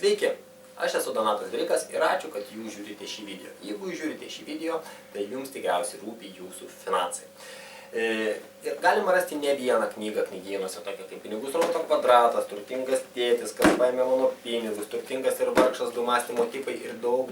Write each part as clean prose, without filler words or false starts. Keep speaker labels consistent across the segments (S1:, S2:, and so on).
S1: Sveiki, aš esu Donatas Drikas ir ačiū, kad jūs žiūrite šį video. Jeigu jūs žiūrite šį video, tai jums tikriausiai rūpi jūsų finansai. Galima rasti ne vieną knygą knygynuose, tokia kaip Pinigų srauto kvadratas, Turtingas tėtis, Kas paėmė mano pinigus, Turtingas ir vargšas, 2 mąstymo tipai ir daug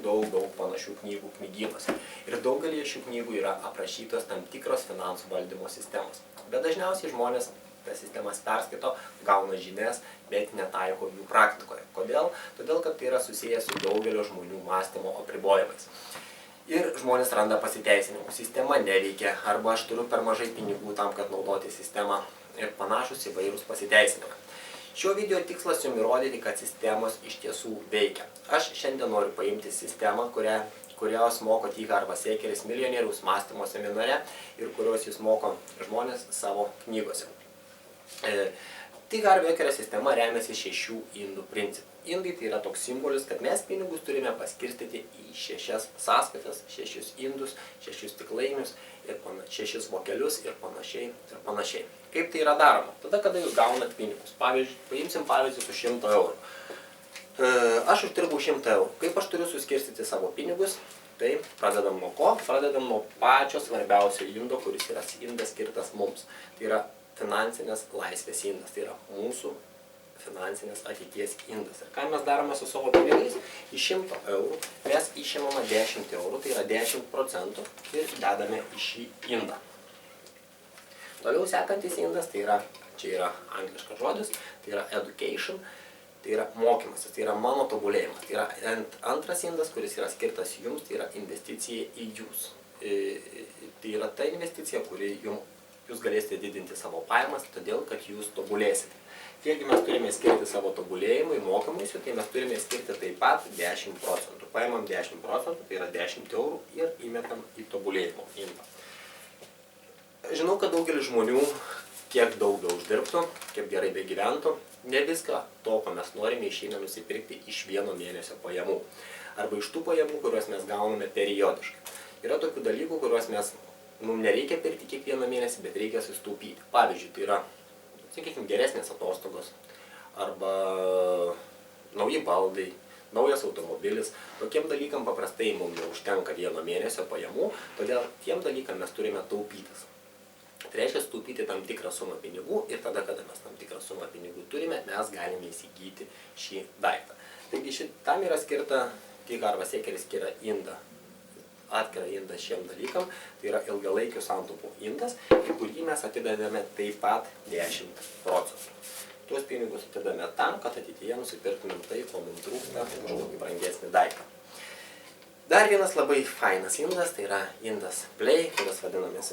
S1: panašių knygų knygynuose. Ir daugelį šių knygų yra aprašytos tam tikros finansų valdymo sistemos. Bet dažniausiai žmonės tas sistemas perskaito, gauna žinias, bet netaiko jų praktikoje. Kodėl? Todėl, kad tai yra susijęs su daugelio žmonių mąstymo apribojimais. Ir žmonės randa pasiteisinimų. Sistema neveikia, arba aš turiu per mažai pinigų tam, kad naudoti sistemą ir panašus įvairūs pasiteisinimai. Šio video tikslas jums įrodyti, kad sistemos iš tiesų veikia. Aš šiandien noriu paimti sistemą, kurios moko T. Harv Ekeris milijonieriaus mąstymo seminare ir kurios jis moko žmonės savo knygose. T. Harv Ekerio sistema remiasi 6 indų principų. Indai tai yra toks simbolis, kad mes pinigus turime paskirstyti į 6 sąskaitas, 6 indus, 6 stiklainius, 6 vokelius ir panašiai. Kaip tai yra daroma? Tada, kada jūs gaunat pinigus. Pavyzdžiui, paimsim pavyzdį su 100 eurų. Aš uždirbau 100 eurų. Kaip aš turiu suskirstyti savo pinigus? Tai pradedam nuo ko? Pradedam nuo pačio svarbiausio indo, kuris yra indas skirtas mums. Tai yra finansinės laisvės indas, tai yra mūsų finansinės ateities indas. Ir ką mes darome su savo pinigais? Iš 100 eurų mes išimame 10 eurų, tai yra 10% ir dedame į šį indą. Toliau sekantis indas, tai yra, čia yra angliškas žodis, tai yra education, tai yra mokymasis, tai yra mano tobulėjimas. Tai yra antras indas, kuris yra skirtas jums, tai yra investicija į jūs. Tai yra ta investicija, kuri jūs galėsite didinti savo pajamas, todėl, kad jūs tobulėsite. Kiekgi mes turime skirti savo tobulėjimui, mokymuisi, tai mes turime skirti taip pat 10%. Paimam 10%, tai yra 10 eurų ir įmetam į tobulėjimo indą. Žinau, kad daugelis žmonių, kiek daug uždirbtų, kiek gerai begyventų, ne viską to, ko mes norime, išeina nusipirkti iš 1 mėnesio pajamų. Arba iš tų pajamų, kuriuos mes gauname periodiškai. Yra tokių dalykų, kuriuos mums nereikia pirkti kiekvieną mėnesį, bet reikia susitaupyti. Pavyzdžiui, tai yra, sakykime, geresnės atostogos, arba nauji baldai, naujas automobilis. Tokiem dalykam paprastai mums neužtenka 1 mėnesio pajamų, todėl tiem dalykam mes turime taupytis. Tai reiškia taupyti tam tikrą sumą pinigų ir tada, kada mes tam tikrą sumą pinigų turime, mes galime įsigyti šį daiktą. Taigi tam yra skirta, T. Harv Ekeris skiria indą. Atskirą indą šiem dalykam, tai yra ilgalaikių santaupų indas, į kurį mes atidedame taip pat 10%. Tuos pinigus atidedame tam, kad ateityje nusipirktumėm tai, ko mums trūksta, kažkokį brangesnį daiktą. Dar vienas labai fainas indas, tai yra indas play, kuris vadinamas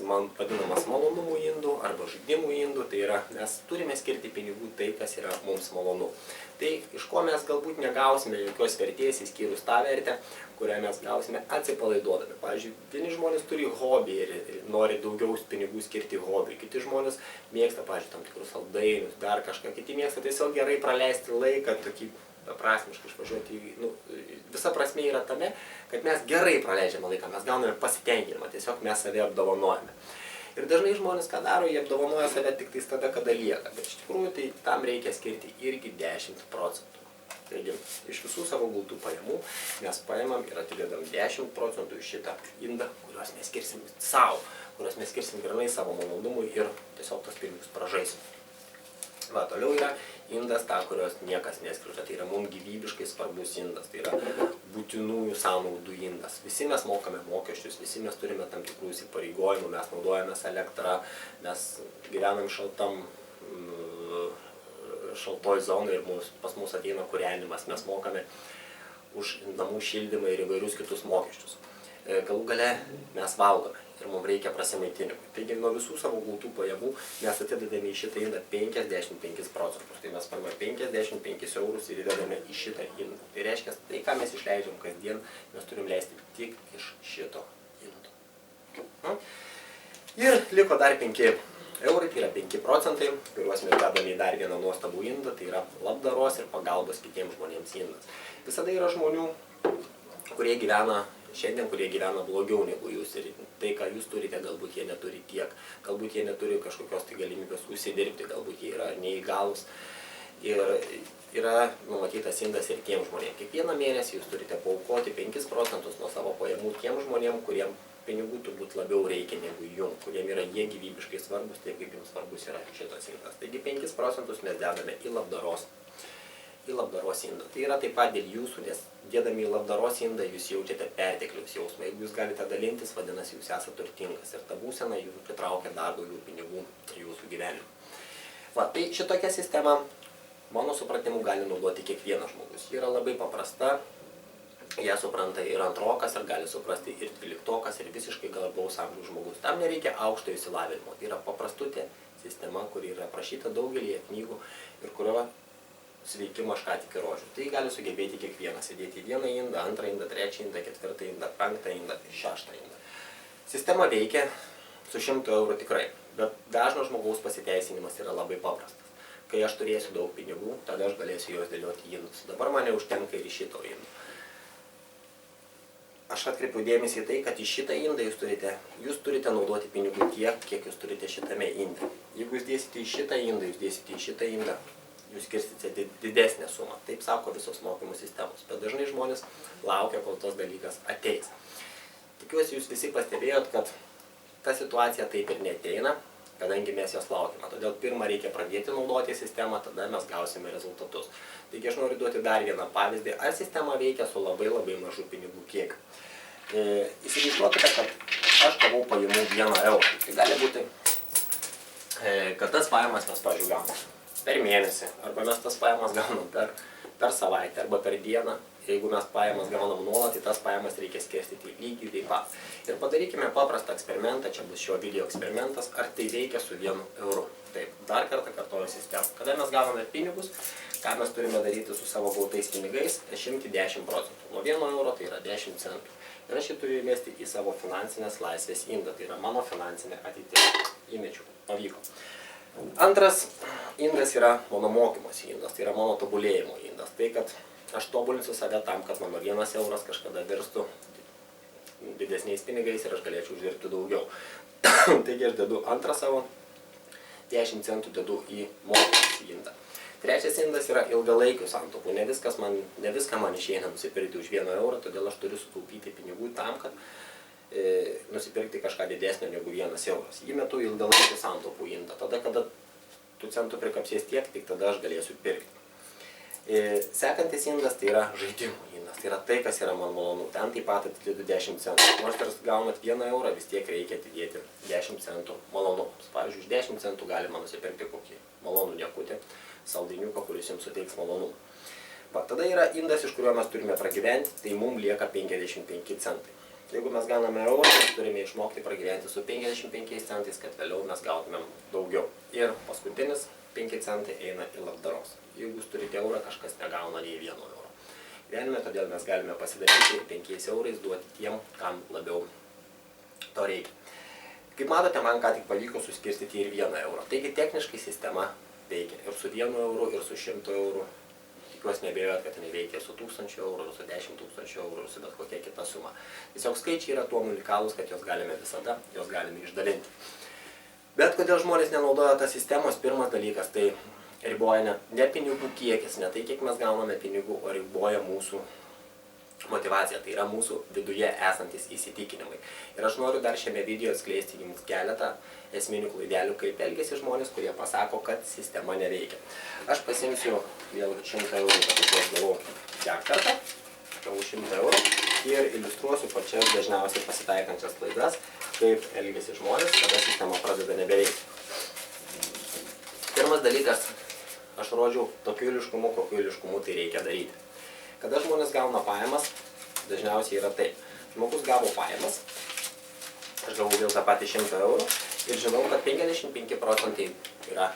S1: malonumų indų arba žaidimų indų, tai yra mes turime skirti pinigų tai, kas yra mums malonu. Tai iš ko mes galbūt negausime jokios vertės, išskyrus tą vertę, kurią mes gausime atsipalaiduodami. Pavyzdžiui, vieni žmonės turi hobį ir nori daugiau pinigų skirti hobiui. Kiti žmonės mėgsta, pavyzdžiui, tam tikrus saldainius, dar kažką. Kiti mėgsta tiesiog gerai praleisti laiką, tokį beprasmiškai išvažiuoti. Visa prasmė yra tame, kad mes gerai praleidžiame laiką, mes gauname pasitenkinimą, tiesiog mes save apdovanojame. Ir dažnai žmonės ką daro, jie apdovanoja save tik tada, kada lieka. Bet iš tikrųjų tai tam reikia skirti irgi 10%. Taigi, iš visų savo gautų pajamų mes paimam ir atidedam 10% iš šitą indą, kuriuos mes skirsim savo, kuriuos mes skirsim granai savo malonumui ir tiesiog tos pinigus pražaisim. Va, toliau yra indas, kurios niekas neskriaudžia. Tai yra mums gyvybiškai svarbus indas, tai yra būtinųjų sąnaudų indas. Visi mes mokame mokesčius, visi mes turime tam tikrų įsipareigojimų, mes naudojamės elektrą, mes gyvenam šaltoj zonai ir pas mus ateina kūrenimas, mes mokame už namų šildymą ir įvairius kitus mokesčius. Galų gale mes valgome ir mums reikia prasimaitinimui. Taigi nuo visų savo gautų pajamų mes atidedame į šitą indą 55%. Tai mes paimame 55 eurus ir įdedame į šitą indą. Tai reiškia, tai ką mes išleidžiam kasdien, mes turim leisti tik iš šito indo. Ir liko dar 5 eurai, tai yra 5%, kuriuos mes dedame į dar vieną nuostabų indą, tai yra labdaros ir pagalbos kitiems žmonėms indas. Visada yra žmonių, kurie gyvena šiandien, kurie gyvena blogiau negu jūs ir tai, ką jūs turite, galbūt jie neturi tiek, galbūt jie neturi kažkokios tai galimybės užsidirbti, galbūt jie yra neįgalūs. Ir yra numatytas indas ir tiem žmonėm. Kiekvieną mėnesį jūs turite paaukoti 5 procentus nuo savo pajamų tiem žmonėm, kuriem pinigų turbūt labiau reikia negu jum, kuriem yra jie gyvybiškai svarbus, taip kaip jums svarbus yra šitas indas. Taigi 5 procentus mes dedame į labdaros indą. Tai yra taip pat dėl jūsų, nes dėdami į labdaros indą jūs jaučiate pertekliaus jausmą. Jeigu jūs galite dalintis, vadinasi, jūs esate turtingas ir ta būsena jūsų pritraukia dar daugiau pinigų į jūsų gyvenimą. Va, tai šitokia sistema, mano supratimu, gali naudoti kiekvienas žmogus. Ji yra labai paprasta, ją supranta ir antrokas, ir gali suprasti ir 12-okas, ir visiškai garbaus amžiaus žmogus. Tam nereikia aukšto išsilavinimo. Tai yra paprastutė sistema, kuri yra aprašyta daugelį knygų ir kurio sveikimo aš ką tik įrodžiau. Tai gali sugebėti kiekvienas įdėti į 1 indą, 2 indą, 3 indą, 4 indą, 5 indą, 6 indą. Sistema veikia su 100 eurų tikrai, bet dažno žmogaus pasiteisinimas yra labai paprastas. Kai aš turėsiu daug pinigų, tada aš galėsiu juos dėlioti į indus. Dabar man neužtenka ir į šito indą. Aš atkreipiu dėmesį į tai, kad į šitą indą jūs turite naudoti pinigų tiek, kiek jūs turite šitame inde. Jeigu jūs dėsite į šitą indą, jūs dėsite į šitą indą, jūs skirsite didesnę sumą. Taip sako visos mokymų sistemos. Bet dažnai žmonės laukia, kol tas dalykas ateis. Tikiuosi, jūs visi pastebėjot, kad ta situacija taip ir neateina, kadangi mes jos laukime. Todėl pirmą reikia pradėti naudoti sistemą, tada mes gausime rezultatus. Taigi aš noriu duoti dar vieną pavyzdį, ar sistema veikia su labai mažu pinigų kiekiu. Įsivaizduokite, kad aš gavau pajamų 1 eurą. Tai gali būti, kad tas pajamas mes, pavyzdžiui, gaunam per mėnesį, arba mes tas pajamas gaunam per savaitę, arba per dieną. Jeigu mes pajamas gaunam nuolat, tai tas pajamas reikia skirstyti lygiai taip pat. Ir padarykime paprastą eksperimentą, čia bus šio video eksperimentas, ar tai veikia su 1 euru. Taip, dar kartą kartoju sistemą. Kada mes gauname pinigus, ką mes turime daryti su savo gautais pinigais, išimti 10 procentų. Nuo 1 euro tai yra 10 centų. Ir aš jį turiu įmesti į savo finansinės laisvės indą, tai yra mano finansinė ateitis. Įmečiau, pavyko. Antras indas yra mano mokymosi indas, tai yra mano tobulėjimo indas. Tai, kad aš tobulinsiu save tam, kad mano 1 euras kažkada virstų didesniais pinigais ir aš galėčiau uždirbti daugiau. Taigi aš dedu antrą savo 10 centų dedu į mokymosi indą. Trečias indas yra ilgalaikių santaupų. Ne viską man išeina nusipirkti už 1 eurą, todėl aš turiu sutaupyti pinigų tam, kad nusipirkti kažką didesnio negu 1 euras. Jį metu ilgalaikių santaupų indą. Tada, kada tų centų prikapsės tiek, tik tada aš galėsiu pirkti. Sekantis indas tai yra žaidimų indas. Tai yra tai, kas yra man malonu. Ten taip pat atidedu 10 centų. Nors ir gaunat 1 eurą, vis tiek reikia atidėti 10 centų malonumams. Pavyzdžiui, už 10 centų galima nusipirkti kokį malonų niekutį, saldainiuką, kuris jums suteiks malonumą. Tada yra indas, iš kurio mes turime pragyventi, tai mums lieka 55 centai. Jeigu mes gauname eurą, mes turime išmokti pragyventi su 55 centais, kad vėliau mes gautumėm daugiau. Ir paskutinis 5 centai eina į labdaros. Jeigu jūs turite eurą, kažkas negauna nei 1 euro. Gyvenime, todėl mes galime pasidaryti 5 eurais duoti tiem, kam labiau to reikia. Kaip matote, man ką tik pavyko suskirstyti ir 1 eurą. Taigi techniškai sistema veikia ir su 1 euru, ir su 100 eurų. Tikiuosi nebejojat, kad jinai veikia su 1000 eurų, su 10 000 eurų, su bet kokia kita suma. Tiesiog skaičiai yra tuo unikalūs, kad jos galime visada, jos galime išdalinti. Bet kodėl žmonės nenaudoja tą sistemos, pirmas dalykas, tai riboja ne pinigų kiekis, ne tai, kiek mes gauname pinigų, o riboja mūsų motyvacija, tai yra mūsų viduje esantis įsitikinimai. Ir aš noriu dar šiame video atskleisti jums keletą esminių klaidelių, kaip elgiasi žmonės, kurie pasako, kad sistema neveikia. Aš pasimsiu vėl 100 eurų, kad aš gavau dar kartą, gavau 100 eurų ir iliustruosiu pačias dažniausiai pasitaikančias klaidas, kaip elgiasi žmonės, kada sistema pradeda nebeveikti. Pirmas dalykas, aš rodžiau tokiu eiliškumu, kokiu eiliškumu tai reikia daryti. Kada žmonės gauna pajamas, dažniausiai yra taip. Žmogus gavo pajamas, aš gavau vėl tą patį 100 eurų ir žinau, kad 55 procentai yra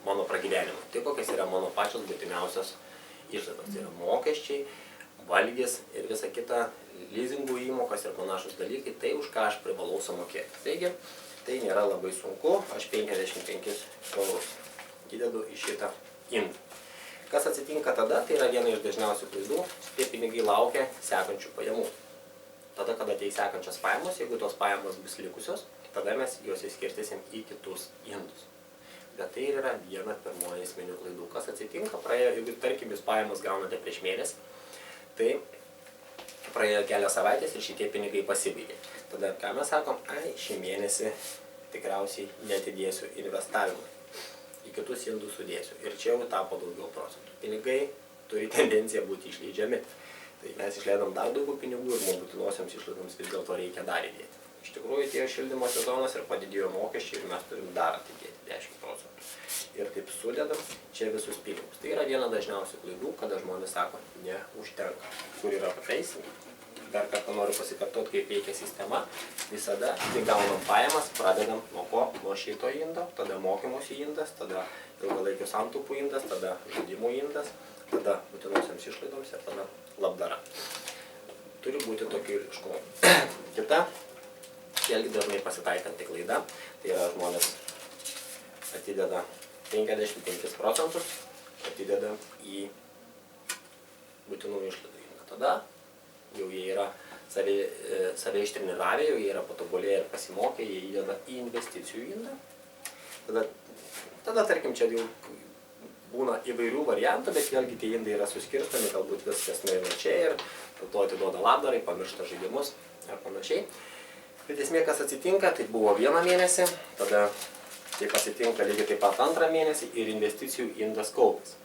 S1: mano pragyvenimo. Tai kokios yra mano pačios būtiniausios išlaidos. Tai yra mokesčiai, valgis ir visa kita, leasingų įmokos ir panašus dalykai, tai už ką aš privalau sumokėti. Taigi, tai nėra labai sunku, aš 55 eurus įdedu į šitą indą. Kas atsitinka tada, tai yra viena iš dažniausių klaidų, tie pinigai laukia sekančių pajamų. Tada, kada ateis sekančios pajamos, jeigu tos pajamos bus likusios, tada mes juos įskirstysim į kitus indus. Bet tai yra viena pirmoji esminių klaidų. Kas atsitinka, jeigu tarkim jūs pajamas gaunate prieš mėnesį, tai praėjo kelias savaitės ir šitie pinigai pasibaigė. Tada ką mes sakom, šį mėnesį tikriausiai netidėsiu investavimui. Į kitus indus sudėsiu. Ir čia jau tapo daugiau procentų. Pinigai turi tendenciją būti išleidžiami. Tai mes išleidom dar daugiau pinigų ir mums būtinosioms išlaidoms vis dėlto reikia dar įdėti. Iš tikrųjų, atėjo šildymo sezonas ir padidėjo mokesčiai ir mes turim dar atidėti 10 procentų. Ir taip sudedam čia visus pinigus. Tai yra viena dažniausių klaidų, kada žmonės sako, neužtenka. Kur yra pataisimai? Dar kartą noriu pasikartoti, kaip veikia sistema. Visada, kai gaunam pajamas, pradedam nuo ko? Nuo šito indo, tada mokymosi indas, tada ilgalaikių santaupų indas, tada žaidimų indas, tada būtinosiams išlaidoms ir tada labdara. Turi būti tokių eiliškumų. Kita, vėlgi dažnai pasitaikanti klaida, tai yra žmonės atideda 55 procentus, atideda į būtinų išlaidų indą. Tada jau jie yra save ištreniravę, jau jie yra patobulėję ir pasimokę, jie įdeda į investicijų indą. Tada tarkim, čia jau būna įvairių variantų, bet vėlgi tie indai yra suskirstami, galbūt viskas nueina čia ir po to atiduoda labdarai, pamiršta žaidimus ar panašiai. Bet esmė, kas atsitinka, tai buvo vieną mėnesį, tada tai pasitinka lygiai taip pat antrą mėnesį ir investicijų indas kaupiasi.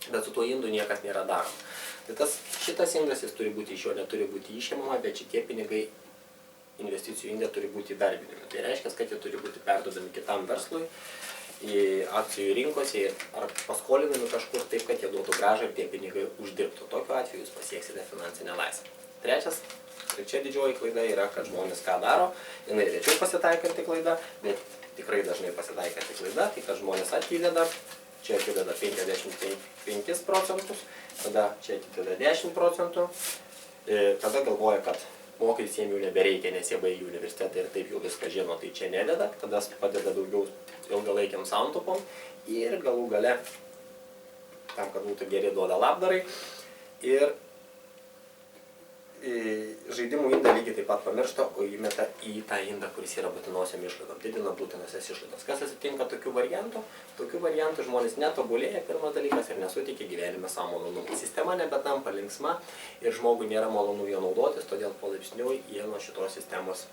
S1: Bet su tuo indu niekas nėra daroma. Tai šitas indas jis turi būti iš jo, neturi būti išimama, bet šitie pinigai investicijų indė turi būti įdarbinami. Tai reiškia, kad jie turi būti perduodami kitam verslui, į akcijų rinkose ar paskolinami kažkur taip, kad jie duotų grąžą ir tie pinigai uždirbtų. Tokiu atveju jūs pasieksite finansinę laisvę. Trečia didžioji klaida yra, kad žmonės ką daro, jinai rečiau pasitaikanti klaida, bet tikrai dažnai pasitaikanti klaida, tai kad žmonės atideda, čia atideda 55 procentus, tada čia atideda 10 procentų, tada galvoja, kad mokytis jiems jau nebereikia, nes jie baigė universitetą ir taip jau viską žino, tai čia nededa, tada padeda daugiau ilgalaikiam santaupom ir galų gale, tam, kad būtų geri, duoda labdarai ir žaidimų indą lygiai taip pat pamiršta, o įmeta į tą indą, kuris yra būtinosiam išlaidom, didina būtinosias išlaidas. Kas atsitinka tokių variantų? Tokių variantų žmonės netobulėja, pirmas dalykas, ir nesuteikia gyvenime savo malonumą. Sistema nebetampa linksma ir žmogui nėra malonu ją naudotis, todėl palaipsniui jie nuo šitos sistemos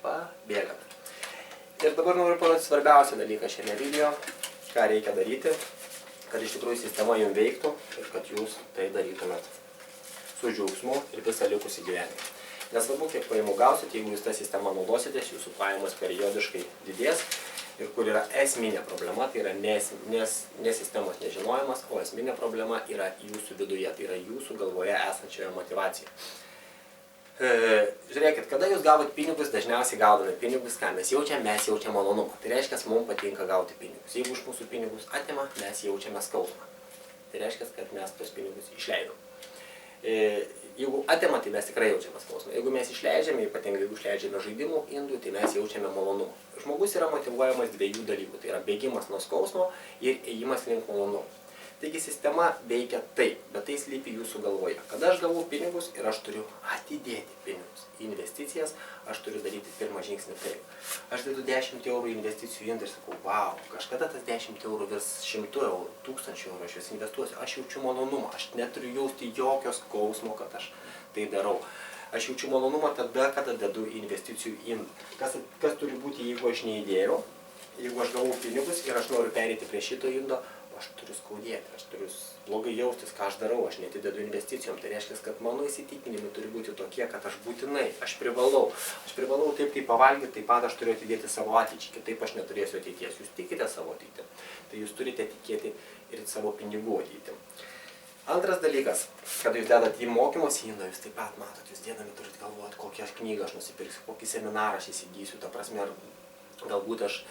S1: pabėga. Ir dabar noriu parodyti svarbiausią dalyką šiame video, ką reikia daryti, kad iš tikrųjų sistema jums veiktų ir kad jūs tai darytumėt su džiaugsmu ir visą likusį gyvenimą. Nesvarbu, kiek pajamų gausit, jeigu jūs tą sistemą naudositės, jūsų pajamos periodiškai didės ir kur yra esminė problema, tai yra ne sistemos nežinojimas, o esminė problema yra jūsų viduje, tai yra jūsų galvoje esančioje motyvacija. Žiūrėkit, kada jūs gavot pinigus, dažniausiai gaudami pinigus, ką mes jaučiam malonumą. Tai reiškia, mums patinka gauti pinigus. Jeigu iš mūsų pinigus atima, mes jaučiame skausmą. Tai reiškia, kad mes tos pinigus išleidom. Jeigu atima, tai mes tikrai jaučiame skausmą. Jeigu mes išleidžiame, ypatingai jeigu išleidžiame žaidimų indų, tai mes jaučiame malonumą. Žmogus yra motyvuojamas dviejų dalykų, tai yra bėgimas nuo skausmo ir ėjimas link malonumo. Taigi sistema veikia taip, bet tai slypi jūsų galvoje. Kada aš gavau pinigus ir aš turiu atidėti pinigus į investicijas, aš turiu daryti pirmą žingsnį taip. Aš dedu 10 eurų investicijų indą ir sakau, wow, kažkada tas 10 eurų virs 100 eurų, 1000 eurų, aš juos investuosiu, aš jaučiu malonumą, aš neturiu jausti jokio skausmo, kad aš tai darau. Aš jaučiu malonumą tada, kada dedu investicijų indą. Kas turi būti, jeigu aš neįdėjau, jeigu aš gavau pinigus ir aš noriu pereiti prie šito indo, aš turiu skaudėti, aš turiu blogai jaustis, ką aš darau, aš netidedu investicijom. Tai reiškia, kad mano įsitikinimai turi būti tokie, kad aš būtinai, aš privalau taip kaip pavalgyti, taip pat aš turiu atidėti savo ateičiai, kitaip aš neturėsiu ateities. Jūs tikite savo ateitį, tai jūs turite tikėti ir savo pinigų ateitį. Antras dalykas, kada jūs dedat į mokymosi indą, jūs taip pat matot, jūs dėdami turite galvoti, kokią knygą aš nusipirksiu, kokį seminarą aš įsigysiu, ta prasme, galbūt aš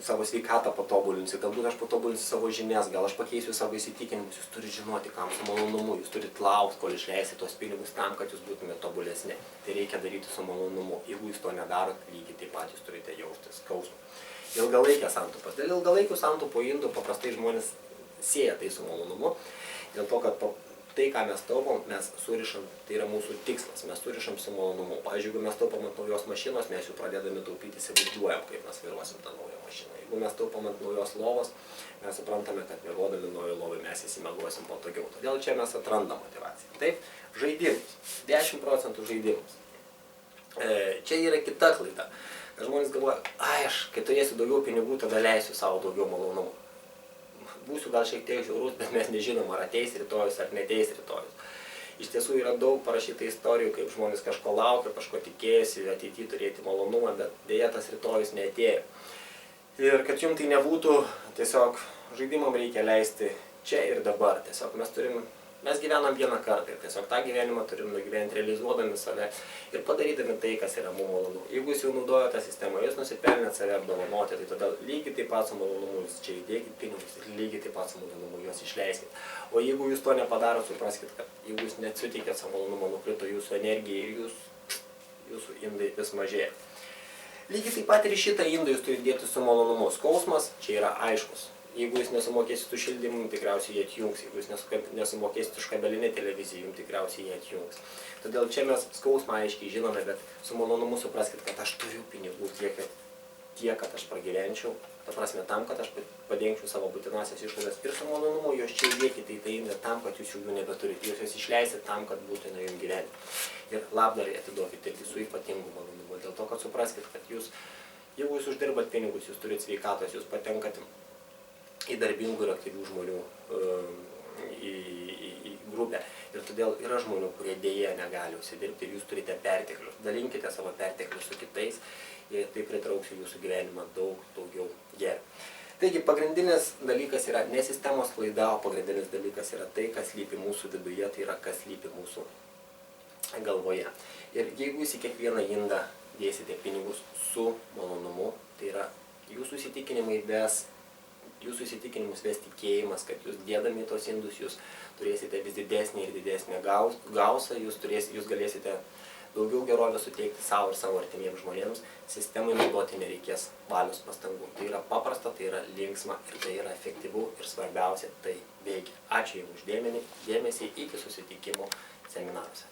S1: savo sveikatą patobulinsiu, galbūt aš patobulinsiu savo žinias, gal aš pakeisiu savo įsitikinimus, jūs turite žinoti, kam su malonumu, jūs turite laukti, kol išleisite tos pinigus tam, kad jūs būtumėte tobulesni. Tai reikia daryti su malonumu. Jeigu jūs to nedarot, lygiai taip pat jūs turite jausti skausmą. Ilgalaikės santaupas. Dėl ilgalaikių santaupų indų paprastai žmonės sieja tai su malonumu, dėl to, kad tai, ką mes taupom, mes surišam, tai yra mūsų tikslas, mes surišam su malonumu. Pavyzdžiui, jeigu mes taupom ant naujos mašinos, mes jau pradedami taupyti įsivaizduojam, kaip mes vairuosim tą naują mašiną. Jeigu mes taupom ant naujos lovos, mes suprantame, kad miegodami naujo lovai mes įsimiegosim patogiau. Todėl čia mes atrandam motivaciją. Taip, žaidimus. 10% žaidimus. Čia yra kita klaida. Žmonės galvoja, kai turėsiu daugiau pinigų, tada leisiu savo daugiau malonumų. Būsiu gal šiek tiek žiaurus, bet mes nežinom, ar ateis rytojus, ar neteis rytojus. Iš tiesų yra daug parašyta istorijų, kaip žmonės kažko laukia, kažko tikėjosi, ateityje turėti malonumą, bet dėja tas rytojus neatėjo. Ir kad jums tai nebūtų, tiesiog žaidimam reikia leisti čia ir dabar. Tiesiog mes gyvenam vieną kartą ir tiesiog tą gyvenimą turim nugyventi realizuodami save ir padarydami tai, kas yra mums malonu. Jeigu jūs jau naudojate tą sistemą, jūs nusipelnėt save apdovanoti, tai tada lygiai taip pat su malonumu jūs čia įdėkit pinigus ir lygiai taip pat su malonumu juos išleiskit. O jeigu jūs to nepadarot, supraskit, kad jeigu jūs nesuteikėt savo malonumą, nukrito jūsų energija ir jūsų indai vis mažėja. Lygiai taip pat ir šitą indą jūs turite dėti su malonumu. Skausmas čia yra aiškus. Jeigu jūs nesumokėsit už šildymą, tikriausiai jie atjungs. Jeigu jūs nesumokėsit už kabelinę televiziją, jums tikriausiai jie atjungs. Todėl čia mes skausmą aiškiai žinome, bet su malonumu supraskit, kad aš turiu pinigų tiek, kad aš pragyvenčiau. Ta prasme, tam, kad aš padengčiau savo būtinasias išlaidas. Ir su malonumu jūs čia įdėkite į tai indą tam, kad jūs jų nebeturite. Jūs jas išleisit tam, kad būtina jums gyventi. Ir labdarai atiduokite irgi su ypatingu malonumu. Dėl to, kad supraskit, kad jeigu jūs uždirbat pinigus, jūs turite sveikatos, jūs patenkat į darbingų ir aktyvių žmonių į grupę. Ir todėl yra žmonių, kurie dėja negali užsidirbti ir jūs turite perteklius. Dalinkite savo perteklius su kitais ir tai pritrauks jūsų gyvenimą daug daugiau gėrio. Taigi pagrindinis dalykas yra ne sistemos klaida, o pagrindinis dalykas yra tai, kas slypi mūsų viduje, tai yra kas slypi mūsų galvoje. Ir jeigu jūs į kiekvieną indą dėsite pinigus su malonumu, tai yra jūsų įsitikinimus ves tikėjimas, kad jūs dėdami tos indus, jūs turėsite vis didesnį ir didesnį gausą, jūs galėsite daugiau gerovės suteikti savo ir savo artimiems žmonėms, sistemai naudoti nereikės valios pastangų. Tai yra paprasta, tai yra linksma ir tai yra efektyvu ir svarbiausia, tai veikia. Ačiū Jums už dėmesį, iki susitikimų seminaruose.